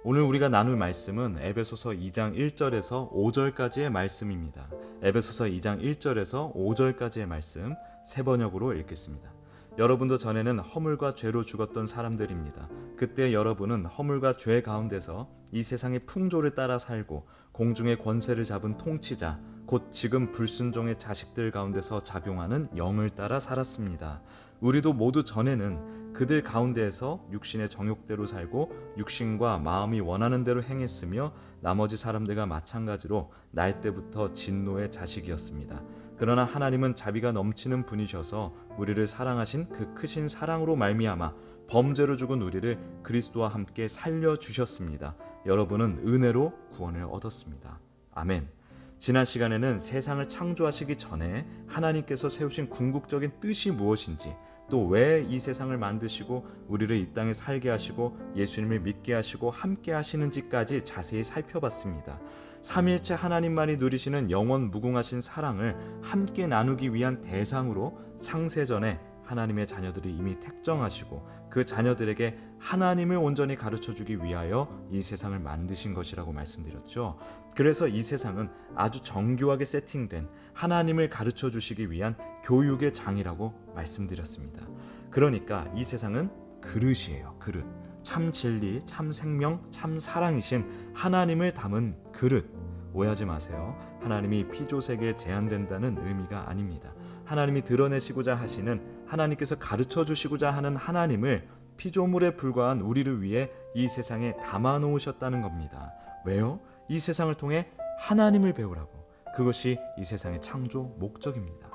오늘 우리가 나눌 말씀은 에베소서 2장 1절에서 5절까지의 말씀입니다. 에베소서 2장 1절에서 5절까지의 말씀 세 번역으로 읽겠습니다. 여러분도 전에는 허물과 죄로 죽었던 사람들입니다. 그때 여러분은 허물과 죄 가운데서 이 세상의 풍조를 따라 살고 공중의 권세를 잡은 통치자, 곧 지금 불순종의 자식들 가운데서 작용하는 영을 따라 살았습니다. 우리도 모두 전에는 그들 가운데에서 육신의 정욕대로 살고 육신과 마음이 원하는 대로 행했으며 나머지 사람들과 마찬가지로 날 때부터 진노의 자식이었습니다. 그러나 하나님은 자비가 넘치는 분이셔서 우리를 사랑하신 그 크신 사랑으로 말미암아 범죄로 죽은 우리를 그리스도와 함께 살려주셨습니다. 여러분은 은혜로 구원을 얻었습니다. 아멘. 지난 시간에는 세상을 창조하시기 전에 하나님께서 세우신 궁극적인 뜻이 무엇인지, 또 왜 이 세상을 만드시고 우리를 이 땅에 살게 하시고 예수님을 믿게 하시고 함께 하시는지까지 자세히 살펴봤습니다. 삼일체 하나님만이 누리시는 영원 무궁하신 사랑을 함께 나누기 위한 대상으로 창세전에 하나님의 자녀들이 이미 택정하시고 그 자녀들에게 하나님을 온전히 가르쳐주기 위하여 이 세상을 만드신 것이라고 말씀드렸죠. 그래서 이 세상은 아주 정교하게 세팅된 하나님을 가르쳐주시기 위한 교육의 장이라고 말씀드렸습니다. 그러니까 이 세상은 그릇이에요. 그릇. 참 진리, 참 생명, 참 사랑이신 하나님을 담은 그릇. 오해하지 마세요. 하나님이 피조세계에 제한된다는 의미가 아닙니다. 하나님이 드러내시고자 하시는, 하나님께서 가르쳐 주시고자 하는 하나님을 피조물에 불과한 우리를 위해 이 세상에 담아 놓으셨다는 겁니다. 왜요? 이 세상을 통해 하나님을 배우라고. 그것이 이 세상의 창조 목적입니다.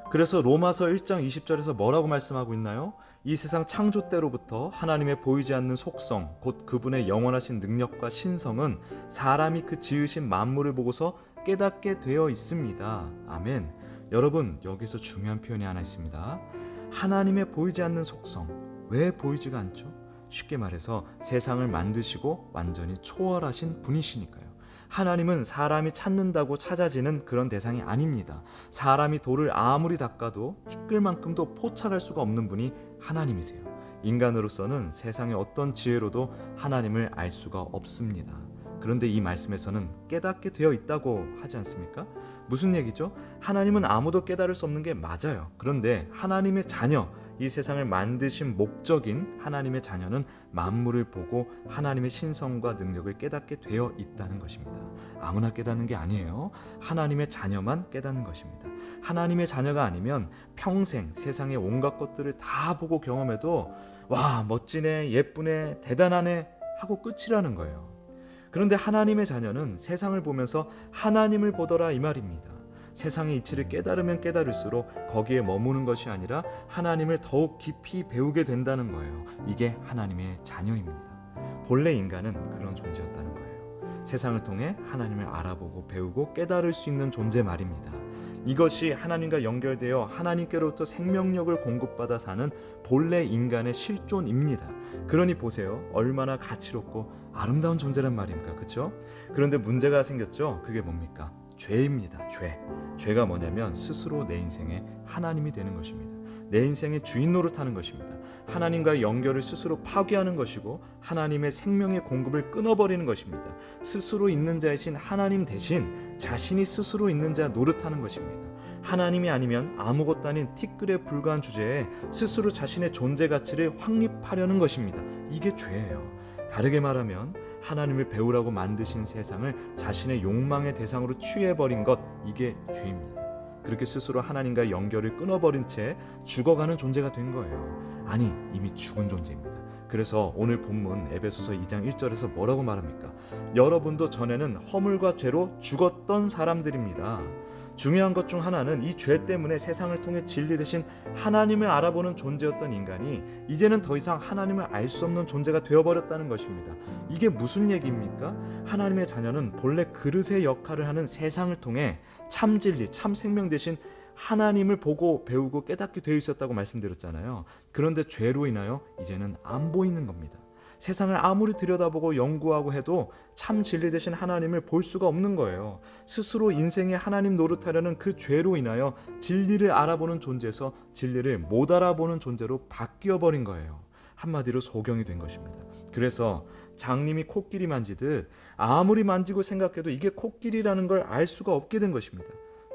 그래서 로마서 1장 20절에서 뭐라고 말씀하고 있나요? 이 세상 창조 때로부터 하나님의 보이지 않는 속성, 곧 그분의 영원하신 능력과 신성은 사람이 그 지으신 만물을 보고서 깨닫게 되어 있습니다. 아멘. 여러분, 여기서 중요한 표현이 하나 있습니다. 하나님의 보이지 않는 속성. 왜 보이지가 않죠? 쉽게 말해서 세상을 만드시고 완전히 초월하신 분이시니까요. 하나님은 사람이 찾는다고 찾아지는 그런 대상이 아닙니다. 사람이 돌을 아무리 닦아도 티끌만큼도 포착할 수가 없는 분이 하나님이세요. 인간으로서는 세상의 어떤 지혜로도 하나님을 알 수가 없습니다. 그런데 이 말씀에서는 깨닫게 되어 있다고 하지 않습니까? 무슨 얘기죠? 하나님은 아무도 깨달을 수 없는 게 맞아요. 그런데 하나님의 자녀, 이 세상을 만드신 목적인 하나님의 자녀는 만물을 보고 하나님의 신성과 능력을 깨닫게 되어 있다는 것입니다. 아무나 깨닫는 게 아니에요. 하나님의 자녀만 깨닫는 것입니다. 하나님의 자녀가 아니면 평생 세상의 온갖 것들을 다 보고 경험해도 와, 멋지네, 예쁘네, 대단하네 하고 끝이라는 거예요. 그런데 하나님의 자녀는 세상을 보면서 하나님을 보더라 이 말입니다. 세상의 이치를 깨달으면 깨달을수록 거기에 머무는 것이 아니라 하나님을 더욱 깊이 배우게 된다는 거예요. 이게 하나님의 자녀입니다. 본래 인간은 그런 존재였다는 거예요. 세상을 통해 하나님을 알아보고 배우고 깨달을 수 있는 존재 말입니다. 이것이 하나님과 연결되어 하나님께로부터 생명력을 공급받아 사는 본래 인간의 실존입니다. 그러니 보세요. 얼마나 가치롭고 아름다운 존재란 말입니까? 그렇죠? 그런데 문제가 생겼죠. 그게 뭡니까? 죄입니다. 죄가 뭐냐면 스스로 내 인생의 하나님이 되는 것입니다. 내 인생의 주인 노릇하는 것입니다. 하나님과의 연결을 스스로 파괴하는 것이고 하나님의 생명의 공급을 끊어버리는 것입니다. 스스로 있는 자이신 하나님 대신 자신이 스스로 있는 자 노릇하는 것입니다. 하나님이 아니면 아무것도 아닌 티끌에 불과한 주제에 스스로 자신의 존재 가치를 확립하려는 것입니다. 이게 죄예요. 다르게 말하면 하나님을 배우라고 만드신 세상을 자신의 욕망의 대상으로 취해버린 것, 이게 죄입니다. 그렇게 스스로 하나님과 연결을 끊어버린 채 죽어가는 존재가 된 거예요. 아니, 이미 죽은 존재입니다. 그래서 오늘 본문 에베소서 2장 1절에서 뭐라고 말합니까? 여러분도 전에는 허물과 죄로 죽었던 사람들입니다. 중요한 것 중 하나는 이 죄 때문에 세상을 통해 진리 대신 하나님을 알아보는 존재였던 인간이 이제는 더 이상 하나님을 알 수 없는 존재가 되어버렸다는 것입니다. 이게 무슨 얘기입니까? 하나님의 자녀는 본래 그릇의 역할을 하는 세상을 통해 참 진리, 참 생명 대신 하나님을 보고 배우고 깨닫게 되어 있었다고 말씀드렸잖아요. 그런데 죄로 인하여 이제는 안 보이는 겁니다. 세상을 아무리 들여다보고 연구하고 해도 참 진리 되신 하나님을 볼 수가 없는 거예요. 스스로 인생의 하나님 노릇하려는 그 죄로 인하여 진리를 알아보는 존재에서 진리를 못 알아보는 존재로 바뀌어버린 거예요. 한마디로 소경이 된 것입니다. 그래서 장님이 코끼리 만지듯 아무리 만지고 생각해도 이게 코끼리라는 걸 알 수가 없게 된 것입니다.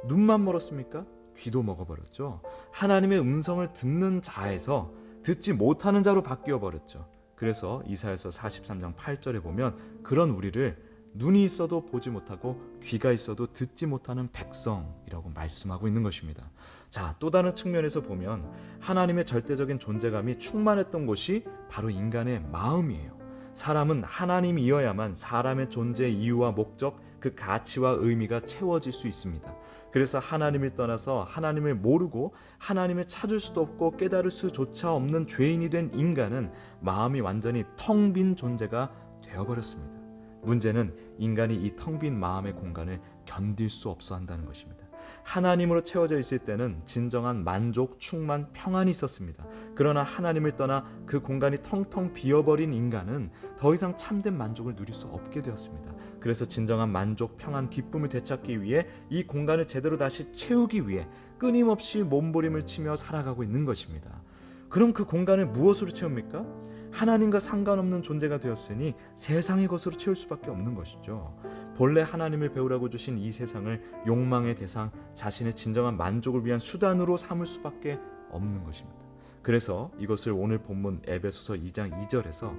눈만 멀었습니까? 귀도 먹어버렸죠. 하나님의 음성을 듣는 자에서 듣지 못하는 자로 바뀌어 버렸죠. 그래서 이사야서 43장 8절에 보면 그런 우리를 눈이 있어도 보지 못하고 귀가 있어도 듣지 못하는 백성이라고 말씀하고 있는 것입니다. 자, 또 다른 측면에서 보면 하나님의 절대적인 존재감이 충만했던 곳이 바로 인간의 마음이에요. 사람은 하나님이어야만 사람의 존재 이유와 목적, 그 가치와 의미가 채워질 수 있습니다. 그래서 하나님을 떠나서 하나님을 모르고 하나님을 찾을 수도 없고 깨달을 수조차 없는 죄인이 된 인간은 마음이 완전히 텅 빈 존재가 되어버렸습니다. 문제는 인간이 이 텅 빈 마음의 공간을 견딜 수 없어 한다는 것입니다. 하나님으로 채워져 있을 때는 진정한 만족, 충만, 평안이 있었습니다. 그러나 하나님을 떠나 그 공간이 텅텅 비어버린 인간은 더 이상 참된 만족을 누릴 수 없게 되었습니다. 그래서 진정한 만족, 평안, 기쁨을 되찾기 위해 이 공간을 제대로 다시 채우기 위해 끊임없이 몸부림을 치며 살아가고 있는 것입니다. 그럼 그 공간을 무엇으로 채웁니까? 하나님과 상관없는 존재가 되었으니 세상의 것으로 채울 수밖에 없는 것이죠. 본래 하나님을 배우라고 주신 이 세상을 욕망의 대상, 자신의 진정한 만족을 위한 수단으로 삼을 수밖에 없는 것입니다. 그래서 이것을 오늘 본문 에베소서 2장 2절에서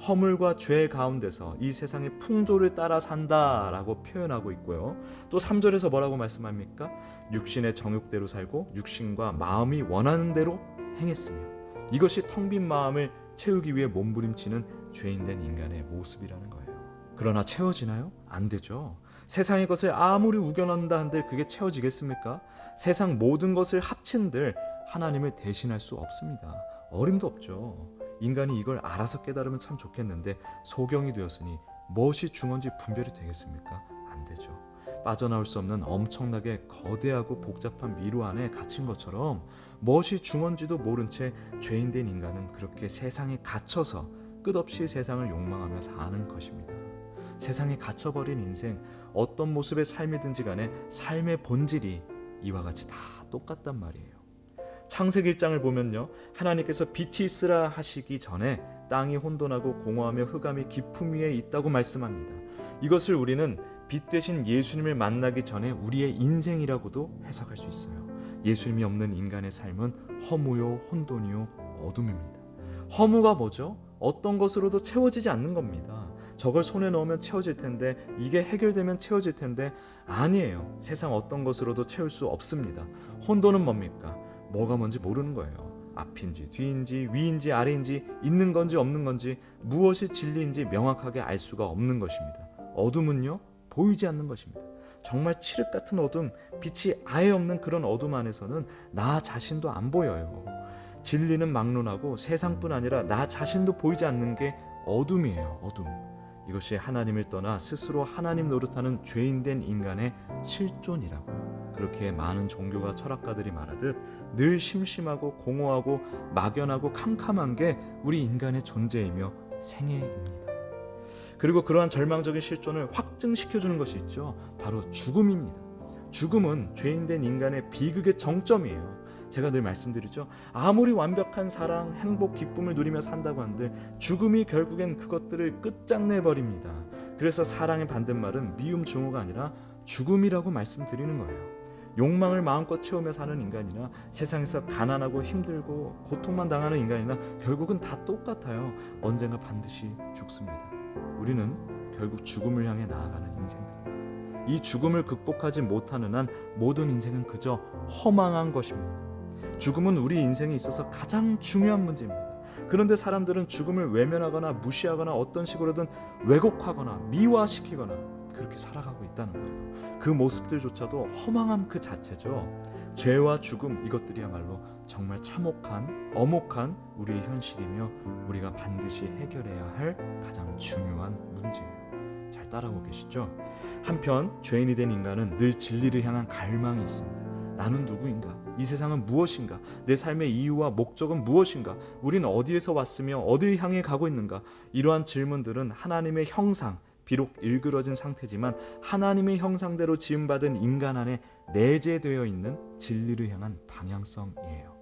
허물과 죄 가운데서 이 세상의 풍조를 따라 산다라고 표현하고 있고요. 또 3절에서 뭐라고 말씀합니까? 육신의 정욕대로 살고 육신과 마음이 원하는 대로 행했으며, 이것이 텅 빈 마음을 채우기 위해 몸부림치는 죄인된 인간의 모습이라는 거예요. 그러나 채워지나요? 안 되죠. 세상의 것을 아무리 우겨넣는다 한들 그게 채워지겠습니까? 세상 모든 것을 합친들 하나님을 대신할 수 없습니다. 어림도 없죠. 인간이 이걸 알아서 깨달으면 참 좋겠는데 소경이 되었으니 무엇이 중언지 분별이 되겠습니까? 안 되죠. 빠져나올 수 없는 엄청나게 거대하고 복잡한 미로 안에 갇힌 것처럼 무엇이 중언지도 모른 채 죄인된 인간은 그렇게 세상에 갇혀서 끝없이 세상을 욕망하며 사는 것입니다. 세상에 갇혀버린 인생, 어떤 모습의 삶이든지 간에 삶의 본질이 이와 같이 다 똑같단 말이에요. 창세기 1장을 보면요, 하나님께서 빛이 있으라 하시기 전에 땅이 혼돈하고 공허하며 흑암이 깊음 위에 있다고 말씀합니다. 이것을 우리는 빛 되신 예수님을 만나기 전에 우리의 인생이라고도 해석할 수 있어요. 예수님이 없는 인간의 삶은 허무요, 혼돈이요, 어둠입니다. 허무가 뭐죠? 어떤 것으로도 채워지지 않는 겁니다. 저걸 손에 넣으면 채워질 텐데, 이게 해결되면 채워질 텐데, 아니에요. 세상 어떤 것으로도 채울 수 없습니다. 혼돈은 뭡니까? 뭐가 뭔지 모르는 거예요. 앞인지 뒤인지 위인지 아래인지 있는 건지 없는 건지 무엇이 진리인지 명확하게 알 수가 없는 것입니다. 어둠은요, 보이지 않는 것입니다. 정말 칠흑 같은 어둠, 빛이 아예 없는 그런 어둠 안에서는 나 자신도 안 보여요. 진리는 막론하고 세상뿐 아니라 나 자신도 보이지 않는 게 어둠이에요. 어둠. 이것이 하나님을 떠나 스스로 하나님 노릇하는 죄인된 인간의 실존이라고요. 그렇게 많은 종교가 철학가들이 말하듯 늘 심심하고 공허하고 막연하고 캄캄한 게 우리 인간의 존재이며 생애입니다. 그리고 그러한 절망적인 실존을 확증시켜주는 것이 있죠. 바로 죽음입니다. 죽음은 죄인된 인간의 비극의 정점이에요. 제가 늘 말씀드리죠. 아무리 완벽한 사랑, 행복, 기쁨을 누리며 산다고 한들 죽음이 결국엔 그것들을 끝장내버립니다. 그래서 사랑의 반대말은 미움 증오가 아니라 죽음이라고 말씀드리는 거예요. 욕망을 마음껏 채우며 사는 인간이나 세상에서 가난하고 힘들고 고통만 당하는 인간이나 결국은 다 똑같아요. 언젠가 반드시 죽습니다. 우리는 결국 죽음을 향해 나아가는 인생들입니다. 이 죽음을 극복하지 못하는 한 모든 인생은 그저 허망한 것입니다. 죽음은 우리 인생에 있어서 가장 중요한 문제입니다. 그런데 사람들은 죽음을 외면하거나 무시하거나 어떤 식으로든 왜곡하거나 미화시키거나 그렇게 살아가고 있다는 거예요. 그 모습들조차도 허망함 그 자체죠. 죄와 죽음, 이것들이야말로 정말 참혹한, 엄혹한 우리의 현실이며 우리가 반드시 해결해야 할 가장 중요한 문제예요. 잘 따라오고 계시죠? 한편 죄인이 된 인간은 늘 진리를 향한 갈망이 있습니다. 나는 누구인가? 이 세상은 무엇인가? 내 삶의 이유와 목적은 무엇인가? 우린 어디에서 왔으며 어딜 향해 가고 있는가? 이러한 질문들은 하나님의 형상, 비록 일그러진 상태지만 하나님의 형상대로 지음받은 인간 안에 내재되어 있는 진리를 향한 방향성이에요.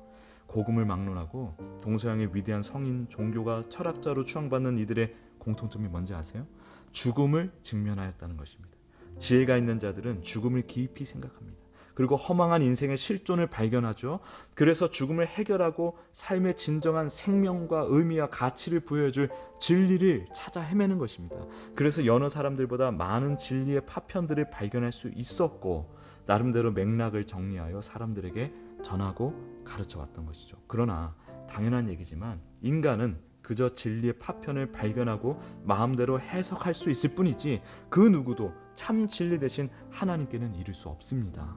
복음을 막론하고 동서양의 위대한 성인, 종교가, 철학자로 추앙받는 이들의 공통점이 뭔지 아세요? 죽음을 직면하였다는 것입니다. 지혜가 있는 자들은 죽음을 깊이 생각합니다. 그리고 허망한 인생의 실존을 발견하죠. 그래서 죽음을 해결하고 삶의 진정한 생명과 의미와 가치를 부여해줄 진리를 찾아 헤매는 것입니다. 그래서 여러 사람들보다 많은 진리의 파편들을 발견할 수 있었고 나름대로 맥락을 정리하여 사람들에게 전하고 가르쳐 왔던 것이죠. 그러나 당연한 얘기지만 인간은 그저 진리의 파편을 발견하고 마음대로 해석할 수 있을 뿐이지 그 누구도 참 진리 대신 하나님께는 이를 수 없습니다.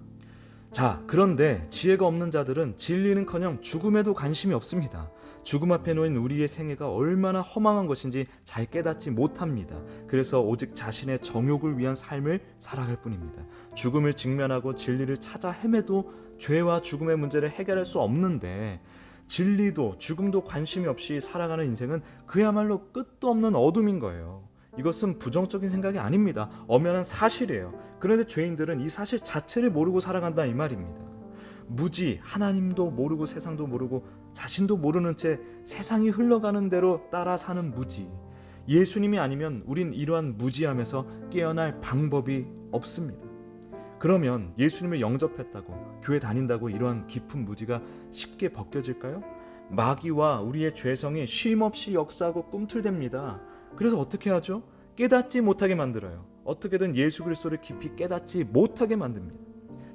자, 그런데 지혜가 없는 자들은 진리는커녕 죽음에도 관심이 없습니다. 죽음 앞에 놓인 우리의 생애가 얼마나 허망한 것인지 잘 깨닫지 못합니다. 그래서 오직 자신의 정욕을 위한 삶을 살아갈 뿐입니다. 죽음을 직면하고 진리를 찾아 헤매도 죄와 죽음의 문제를 해결할 수 없는데 진리도 죽음도 관심이 없이 살아가는 인생은 그야말로 끝도 없는 어둠인 거예요. 이것은 부정적인 생각이 아닙니다. 엄연한 사실이에요. 그런데 죄인들은 이 사실 자체를 모르고 살아간다 이 말입니다. 무지, 하나님도 모르고 세상도 모르고 자신도 모르는 채 세상이 흘러가는 대로 따라 사는 무지. 예수님이 아니면 우린 이러한 무지함에서 깨어날 방법이 없습니다. 그러면 예수님을 영접했다고, 교회 다닌다고 이러한 깊은 무지가 쉽게 벗겨질까요? 마귀와 우리의 죄성이 쉼없이 역사하고 꿈틀댑니다. 그래서 어떻게 하죠? 깨닫지 못하게 만들어요. 어떻게든 예수 그리스도를 깊이 깨닫지 못하게 만듭니다.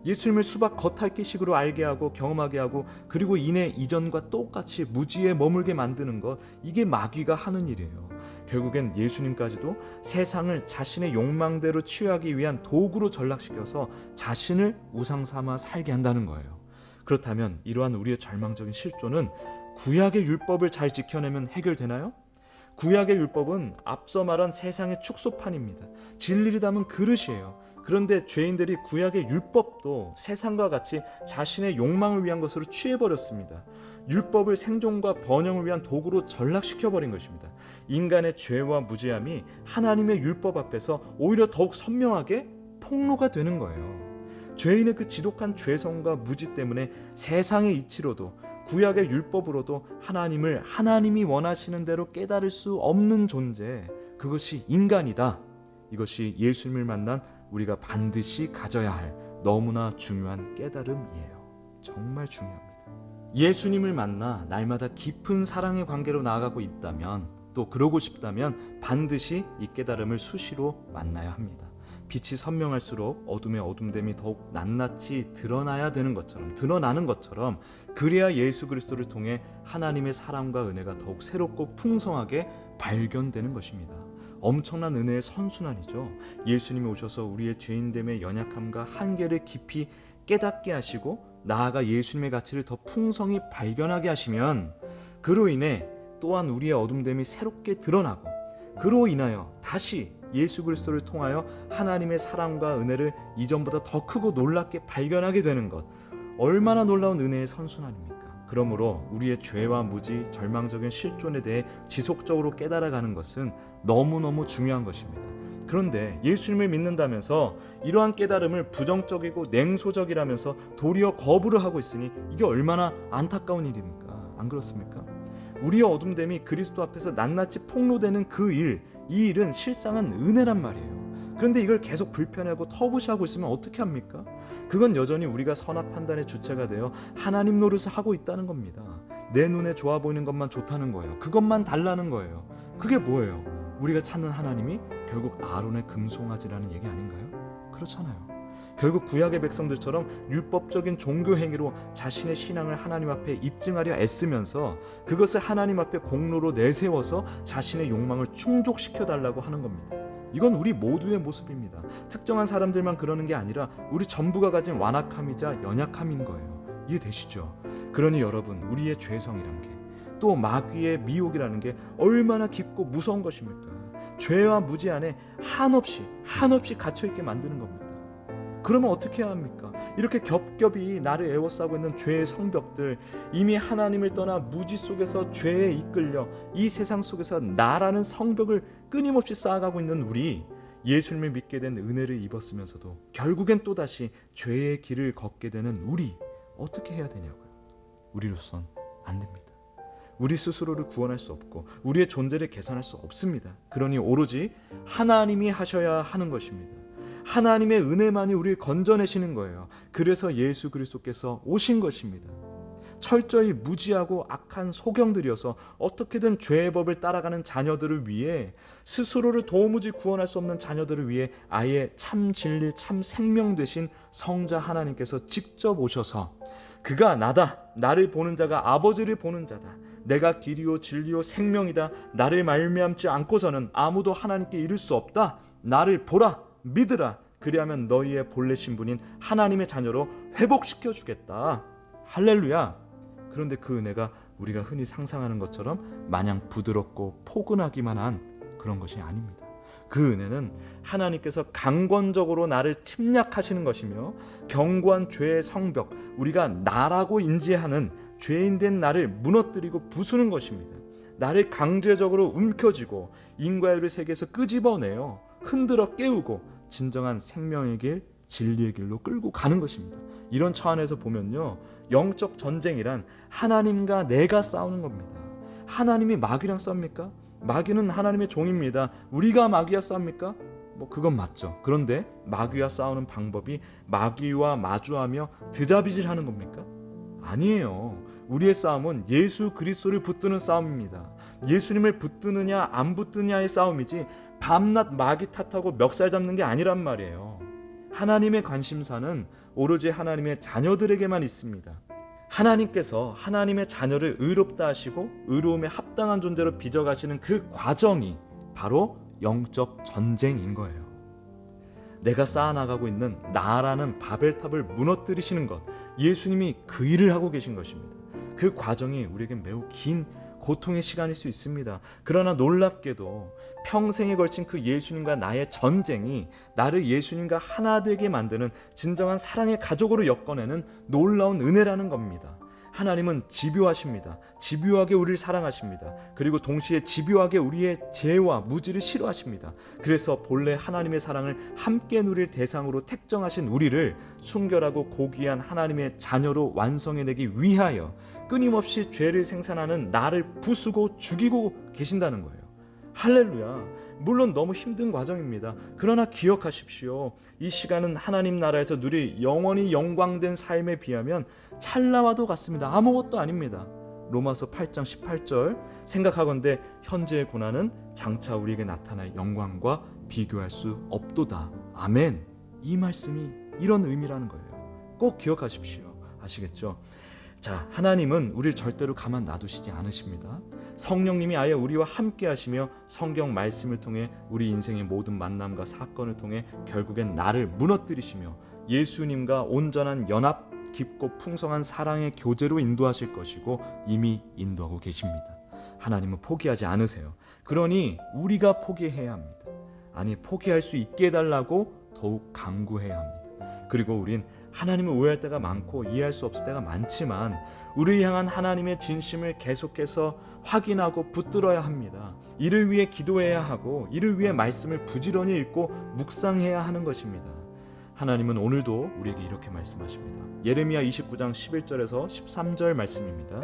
예수님을 수박 겉핥기식으로 알게 하고 경험하게 하고 그리고 이내 이전과 똑같이 무지에 머물게 만드는 것, 이게 마귀가 하는 일이에요. 결국엔 예수님까지도 세상을 자신의 욕망대로 취하기 위한 도구로 전락시켜서 자신을 우상 삼아 살게 한다는 거예요. 그렇다면 이러한 우리의 절망적인 실존은 구약의 율법을 잘 지켜내면 해결되나요? 구약의 율법은 앞서 말한 세상의 축소판입니다. 진리를 담은 그릇이에요. 그런데 죄인들이 구약의 율법도 세상과 같이 자신의 욕망을 위한 것으로 취해버렸습니다. 율법을 생존과 번영을 위한 도구로 전락시켜버린 것입니다. 인간의 죄와 무지함이 하나님의 율법 앞에서 오히려 더욱 선명하게 폭로가 되는 거예요. 죄인의 그 지독한 죄성과 무지 때문에 세상의 이치로도 구약의 율법으로도 하나님을 하나님이 원하시는 대로 깨달을 수 없는 존재, 그것이 인간이다. 이것이 예수님을 만난 우리가 반드시 가져야 할 너무나 중요한 깨달음이에요. 정말 중요합니다. 예수님을 만나 날마다 깊은 사랑의 관계로 나아가고 있다면, 또 그러고 싶다면 반드시 이 깨달음을 수시로 만나야 합니다. 빛이 선명할수록 어둠의 어둠됨이 더욱 낱낱이 드러나는 것처럼 그래야 예수 그리스도를 통해 하나님의 사랑과 은혜가 더욱 새롭고 풍성하게 발견되는 것입니다. 엄청난 은혜의 선순환이죠. 예수님이 오셔서 우리의 죄인됨의 연약함과 한계를 깊이 깨닫게 하시고 나아가 예수님의 가치를 더 풍성히 발견하게 하시면 그로 인해 또한 우리의 어둠됨이 새롭게 드러나고 그로 인하여 다시 예수 그리스도를 통하여 하나님의 사랑과 은혜를 이전보다 더 크고 놀랍게 발견하게 되는 것, 얼마나 놀라운 은혜의 선순환입니까? 그러므로 우리의 죄와 무지, 절망적인 실존에 대해 지속적으로 깨달아가는 것은 너무너무 중요한 것입니다. 그런데 예수님을 믿는다면서 이러한 깨달음을 부정적이고 냉소적이라면서 도리어 거부를 하고 있으니 이게 얼마나 안타까운 일입니까? 안 그렇습니까? 우리의 어둠됨이 그리스도 앞에서 낱낱이 폭로되는 이 일은 실상은 은혜란 말이에요. 그런데 이걸 계속 불편해하고 터부시하고 있으면 어떻게 합니까? 그건 여전히 우리가 선악 판단의 주체가 되어 하나님 노릇을 하고 있다는 겁니다. 내 눈에 좋아 보이는 것만 좋다는 거예요. 그것만 달라는 거예요. 그게 뭐예요? 우리가 찾는 하나님이 결국 아론의 금송아지라는 얘기 아닌가요? 그렇잖아요. 결국 구약의 백성들처럼 율법적인 종교 행위로 자신의 신앙을 하나님 앞에 입증하려 애쓰면서 그것을 하나님 앞에 공로로 내세워서 자신의 욕망을 충족시켜달라고 하는 겁니다. 이건 우리 모두의 모습입니다. 특정한 사람들만 그러는 게 아니라 우리 전부가 가진 완악함이자 연약함인 거예요. 이해되시죠? 그러니 여러분, 우리의 죄성이란 게, 또 마귀의 미혹이라는 게 얼마나 깊고 무서운 것입니까? 죄와 무지 안에 한없이 갇혀있게 만드는 겁니다. 그러면 어떻게 해야 합니까? 이렇게 겹겹이 나를 에워싸고 있는 죄의 성벽들, 이미 하나님을 떠나 무지 속에서 죄에 이끌려 이 세상 속에서 나라는 성벽을 끊임없이 쌓아가고 있는 우리, 예수님을 믿게 된 은혜를 입었으면서도 결국엔 또다시 죄의 길을 걷게 되는 우리, 어떻게 해야 되냐고요. 우리로선 안 됩니다. 우리 스스로를 구원할 수 없고 우리의 존재를 개선할 수 없습니다. 그러니 오로지 하나님이 하셔야 하는 것입니다. 하나님의 은혜만이 우리를 건져내시는 거예요. 그래서 예수 그리스도께서 오신 것입니다. 철저히 무지하고 악한 소경들이어서 어떻게든 죄의 법을 따라가는 자녀들을 위해, 스스로를 도무지 구원할 수 없는 자녀들을 위해 아예 참 진리 참 생명 되신 성자 하나님께서 직접 오셔서 그가 나다, 나를 보는 자가 아버지를 보는 자다, 내가 길이요 진리요 생명이다, 나를 말미암지 않고서는 아무도 하나님께 이를 수 없다, 나를 보라 믿으라, 그리하면 너희의 본래 신분인 하나님의 자녀로 회복시켜 주겠다. 할렐루야. 그런데 그 은혜가 우리가 흔히 상상하는 것처럼 마냥 부드럽고 포근하기만 한 그런 것이 아닙니다. 그 은혜는 하나님께서 강권적으로 나를 침략하시는 것이며, 견고한 죄의 성벽, 우리가 나라고 인지하는 죄인된 나를 무너뜨리고 부수는 것입니다. 나를 강제적으로 움켜쥐고 인과율의 세계에서 끄집어내어 흔들어 깨우고 진정한 생명의 길, 진리의 길로 끌고 가는 것입니다. 이런 차원에서 보면요, 영적 전쟁이란 하나님과 내가 싸우는 겁니다. 하나님이 마귀랑 싸웁니까? 마귀는 하나님의 종입니다. 우리가 마귀와 싸웁니까? 그건 맞죠. 그런데 마귀와 싸우는 방법이 마귀와 마주하며 드자비질하는 겁니까? 아니에요. 우리의 싸움은 예수 그리스도를 붙드는 싸움입니다. 예수님을 붙드느냐 안 붙드느냐의 싸움이지 밤낮 마귀 탓하고 멱살 잡는 게 아니란 말이에요. 하나님의 관심사는 오로지 하나님의 자녀들에게만 있습니다. 하나님께서 하나님의 자녀를 의롭다 하시고 의로움에 합당한 존재로 빚어가시는 그 과정이 바로 영적 전쟁인 거예요. 내가 쌓아나가고 있는 나라는 바벨탑을 무너뜨리시는 것, 예수님이 그 일을 하고 계신 것입니다. 그 과정이 우리에게 매우 긴 고통의 시간일 수 있습니다. 그러나 놀랍게도 평생에 걸친 그 예수님과 나의 전쟁이 나를 예수님과 하나 되게 만드는 진정한 사랑의 가족으로 엮어내는 놀라운 은혜라는 겁니다. 하나님은 집요하십니다. 집요하게 우리를 사랑하십니다. 그리고 동시에 집요하게 우리의 죄와 무지를 싫어하십니다. 그래서 본래 하나님의 사랑을 함께 누릴 대상으로 택정하신 우리를 순결하고 고귀한 하나님의 자녀로 완성해내기 위하여 끊임없이 죄를 생산하는 나를 부수고 죽이고 계신다는 거예요. 할렐루야. 물론 너무 힘든 과정입니다. 그러나 기억하십시오. 이 시간은 하나님 나라에서 누릴 영원히 영광된 삶에 비하면 찰나와도 같습니다. 아무것도 아닙니다. 로마서 8장 18절, 생각하건대 현재의 고난은 장차 우리에게 나타날 영광과 비교할 수 없도다. 아멘. 이 말씀이 이런 의미라는 거예요. 꼭 기억하십시오. 아시겠죠? 자, 하나님은 우리를 절대로 가만 놔두시지 않으십니다. 성령님이 아예 우리와 함께 하시며 성경 말씀을 통해 우리 인생의 모든 만남과 사건을 통해 결국엔 나를 무너뜨리시며 예수님과 온전한 연합, 깊고 풍성한 사랑의 교제로 인도하실 것이고 이미 인도하고 계십니다. 하나님은 포기하지 않으세요. 그러니 우리가 포기해야 합니다. 아니, 포기할 수 있게 해달라고 더욱 강구해야 합니다. 그리고 우린 하나님을 오해할 때가 많고 이해할 수 없을 때가 많지만 우리를 향한 하나님의 진심을 계속해서 확인하고 붙들어야 합니다. 이를 위해 기도해야 하고 이를 위해 말씀을 부지런히 읽고 묵상해야 하는 것입니다. 하나님은 오늘도 우리에게 이렇게 말씀하십니다. 예레미야 29장 11절에서 13절 말씀입니다.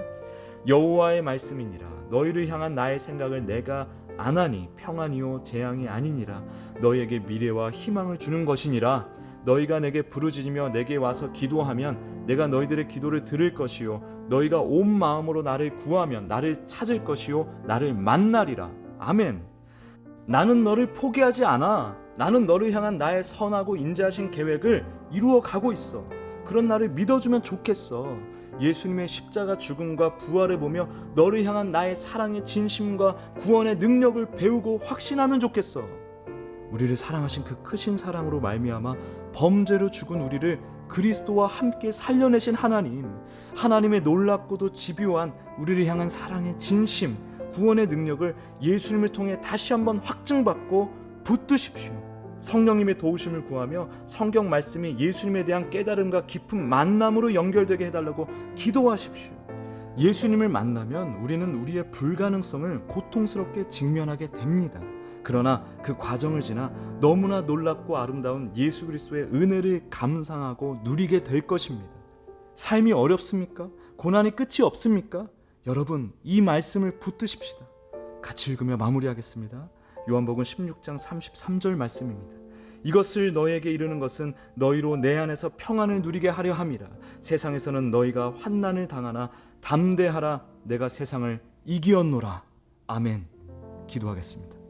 여호와의 말씀이니라. 너희를 향한 나의 생각을 내가 아나니 평안이요 재앙이 아니니라. 너희에게 미래와 희망을 주는 것이니라. 너희가 내게 부르짖으며 내게 와서 기도하면 내가 너희들의 기도를 들을 것이요 너희가 온 마음으로 나를 구하면 나를 찾을 것이요 나를 만나리라. 아멘. 나는 너를 포기하지 않아. 나는 너를 향한 나의 선하고 인자하신 계획을 이루어 가고 있어. 그런 나를 믿어주면 좋겠어. 예수님의 십자가 죽음과 부활을 보며 너를 향한 나의 사랑의 진심과 구원의 능력을 배우고 확신하면 좋겠어. 우리를 사랑하신 그 크신 사랑으로 말미암아 범죄로 죽은 우리를 그리스도와 함께 살려내신 하나님, 하나님의 놀랍고도 집요한 우리를 향한 사랑의 진심, 구원의 능력을 예수님을 통해 다시 한번 확증받고 붙드십시오. 성령님의 도우심을 구하며 성경 말씀이 예수님에 대한 깨달음과 깊은 만남으로 연결되게 해달라고 기도하십시오. 예수님을 만나면 우리는 우리의 불가능성을 고통스럽게 직면하게 됩니다. 그러나 그 과정을 지나 너무나 놀랍고 아름다운 예수 그리스도의 은혜를 감상하고 누리게 될 것입니다. 삶이 어렵습니까? 고난이 끝이 없습니까? 여러분, 이 말씀을 붙드십시다. 같이 읽으며 마무리하겠습니다. 요한복음 16장 33절 말씀입니다. 이것을 너희에게 이르는 것은 너희로 내 안에서 평안을 누리게 하려 함이라. 세상에서는 너희가 환난을 당하나 담대하라. 내가 세상을 이기었노라. 아멘. 기도하겠습니다.